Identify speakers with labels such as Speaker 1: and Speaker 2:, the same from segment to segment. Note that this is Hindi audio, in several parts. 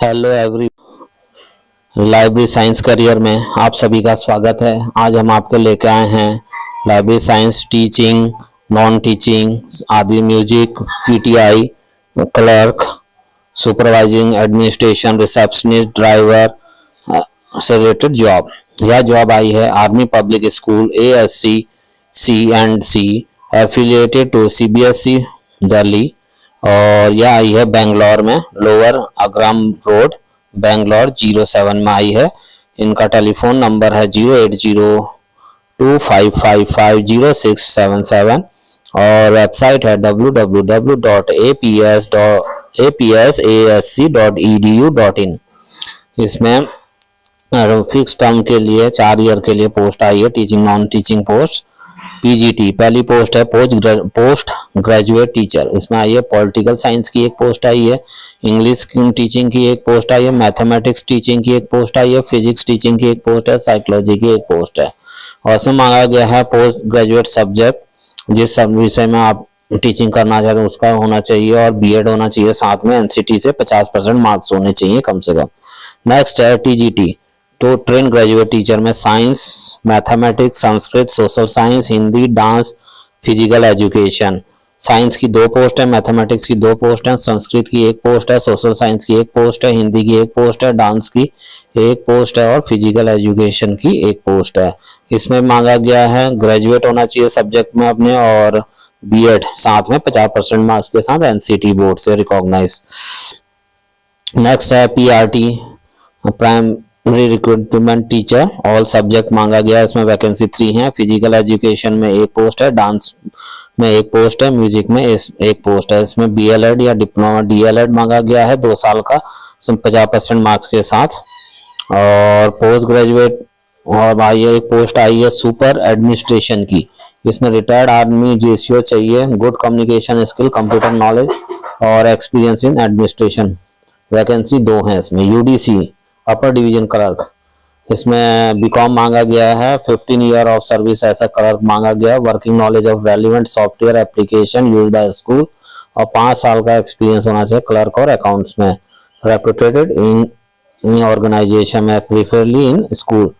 Speaker 1: Hello every library science career में आप सभी का स्वागत है। आज हम आपको लेकर आए हैं library science teaching, non teaching आदि, music, PTI, clerk, supervising, administration, receptionist, driver से रिलेटेड जॉब। यह जॉब आई है army public school ASC C&C affiliated to CBSE Delhi, और यह आई है बेंगलोर में, लोअर अग्राम रोड, बेंगलोर 07 में आई है। इनका टेलीफोन नंबर है 08025550677 और वेबसाइट है www.apsasc.edu.in। इसमें फिक्स टर्म के लिए 4 ईयर के लिए पोस्ट आई है, teaching non teaching post. PGT पहली पोस्ट है, पोस्ट ग्रेजुएट टीचर। इसमें आई है पॉलिटिकल साइंस की एक पोस्ट आई है, इंग्लिश टीचिंग की एक पोस्ट आई है, मैथमेटिक्स टीचिंग की एक पोस्ट आई है, फिजिक्स टीचिंग की एक पोस्ट है, साइकोलॉजी की एक पोस्ट है। और इसमें मांगा गया है पोस्ट ग्रेजुएट सब्जेक्ट, जिस सब विषय में आप टीचिंग करना चाहते हैं उसका होना चाहिए, और BEd होना चाहिए, साथ में NCT से 50% मार्क्स होने चाहिए कम से कम। नेक्स्ट है TGT, तो ट्रेन ग्रेजुएट टीचर में science, mathematics, Sanskrit, social science, Hindi, dance, physical education. Science की 2 पोस्ट है, मैथमेटिक्स की 2 पोस्ट है, संस्कृत की 1 पोस्ट है, सोशल साइंस की 1 पोस्ट है, हिंदी की 1 पोस्ट है, डांस की 1 पोस्ट है और फिजिकल एजुकेशन की 1 पोस्ट है। इसमें मांगा गया है ग्रेजुएट होना चाहिए सब्जेक्ट में अपने, और BEd साथ में 50% मार्क्स के साथ NCT बोर्ड से रिकॉग्नाइज। नेक्स्ट है PRT, primary recruitment teacher, all subject मांगा गया है। इसमें वैकेंसी 3 है, फिजिकल एजुकेशन में 1 पोस्ट है, डांस में 1 पोस्ट है, म्यूजिक में 1 पोस्ट है। इसमें BLED या डिप्लोमा DLED मांगा गया है 2 साल का 50% मार्क्स के साथ। और पोस्ट ग्रेजुएट और भाई एक पोस्ट आई है सुपर एडमिनिस्ट्रेशन की। इसमें रिटायर्ड आर्मी JCO चाहिए, good communication skill, computer knowledge और एक्सपीरियंस इन एडमिनिस्ट्रेशन। वैकेंसी 2 है इसमें। UDC अपर डिवीजन क्लर्क, इसमें BCom मांगा गया है, 15 ईयर ऑफ सर्विस ऐसा क्लर्क मांगा गया है, working knowledge of relevant software application used by school, और 5 साल का एक्सपीरियंस होना चाहिए क्लर्क और अकाउंट्स में, रेपुटेटेड इन ऑर्गेनाइजेशन में, प्रीफरली इन स्कूल।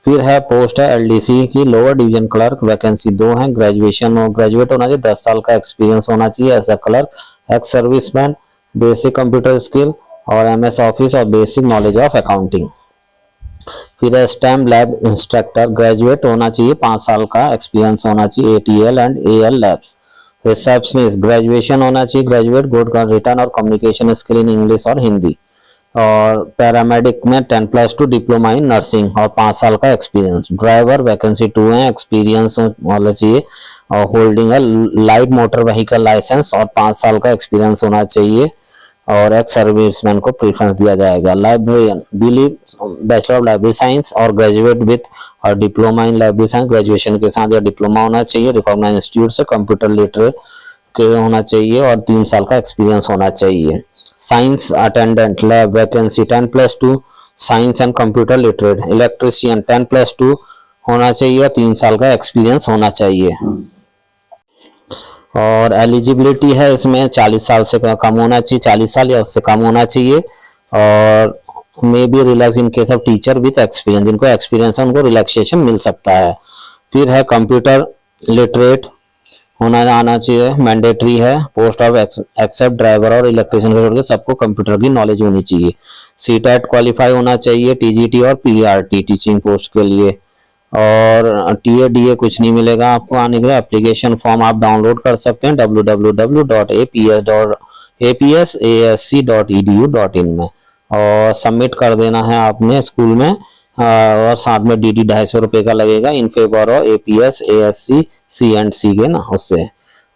Speaker 1: फिर है पोस्ट है LDC की लोअर डिवीजन क्लर्क, वैकेंसी 2 है, ग्रेजुएशन और ग्रेजुएट होना चाहिए, 10 साल का एक्सपीरियंस होना चाहिए ऐसा clerk, ex serviceman, basic computer skill और MS ऑफिस और बेसिक नॉलेज ऑफ अकाउंटिंग। फिर है स्टेम लैब इंस्ट्रक्टर, ग्रेजुएट होना चाहिए, 5 साल का एक्सपीरियंस होना चाहिए, ATL and AL labs. Receptionist graduation होना चाहिए, ग्रेजुएट, गुड रिटर्न और कम्युनिकेशन स्किल इन इंग्लिश और हिंदी। और पैरामेडिक में 10+2 डिप्लोमा इन नर्सिंग और 5 साल का एक्सपीरियंस। ड्राइवर वैकेंसी 2 है, एक्सपीरियंस होना चाहिए और होल्डिंग है लाइट मोटर व्हीकल लाइसेंस और 5 साल का एक्सपीरियंस होना चाहिए, और एक्स सर्विसमैन को प्रेफरेंस दिया जाएगा। Librarian bachelor of library science और ग्रेजुएट विथ और diploma in library science, graduation के साथ या डिप्लोमा होना चाहिए, रिकॉग्नाइज्ड इंस्टीट्यूट से, कंप्यूटर लिटरेट के होना चाहिए और 3 साल का एक्सपीरियंस होना चाहिए। Science attendant lab vacancy 10+2 science and computer literate. Electrician 10+2 होना चाहिए और 3 साल का एक्सपीरियंस होना चाहिए। और एलिजिबिलिटी है इसमें 40 साल से कम होना चाहिए, 40 साल या उससे कम होना चाहिए, और may be relax in case of teacher with experience, जिनको एक्सपीरियंस है उनको रिलैक्सेशन मिल सकता है। फिर है कंप्यूटर लिटरेट होना आना चाहिए, मैंडेटरी है। पोस्ट ऑफ एक्सेप्ट ड्राइवर और इलेक्ट्रिशियन के छोड़ सबको कंप्यूटर की नॉलेज होनी चाहिए। CTET क्वालिफाई होना चाहिए, TGT और PRT टीचिंग पोस्ट के लिए। और TA DA कुछ नहीं मिलेगा आपको आने के लिए। एप्लीकेशन फॉर्म आप डाउनलोड कर सकते हैं www.apsasc.edu.in में, और सबमिट कर देना है आपने स्कूल में, और साथ में DD 250 रुपये का लगेगा इन फेवर और APS ASC C&C के ना उससे।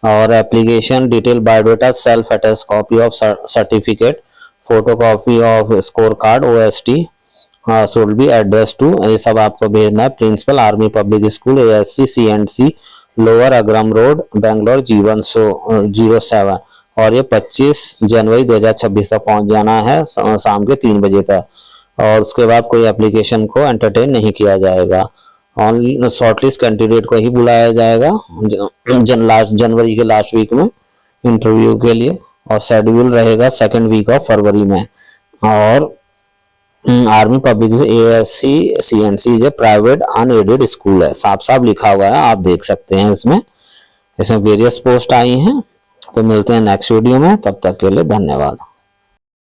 Speaker 1: और application detail, biodata, self attest copy of certificate, photo copy of score card, OST should be address to, ये सब आपको भेजना है principal army public school ASC C&C lower Agram road Bangalore G107, और ये 25 जनवरी 2026 तक पहुंच जाना है शाम के 3 बजे तक। और उसके बाद कोई एप्लीकेशन को एंटरटेन नहीं किया जाएगा, ऑनली शॉर्टलिस्ट कैंडिडेट को ही बुलाया जाएगा जनवरी के लास्ट वीक में इंटरव्यू के लिए, और शेड्यूल रहेगा 2nd वीक ऑफ फरवरी में। और आर्मी पब्लिक ASC CNC जो प्राइवेट अनएडेड स्कूल है, साफ साफ लिखा हुआ है, आप देख सकते हैं। इसमें वेरियस पोस्ट आई हैं। तो मिलते हैं नेक्स्ट वीडियो में, तब तक के लिए धन्यवाद।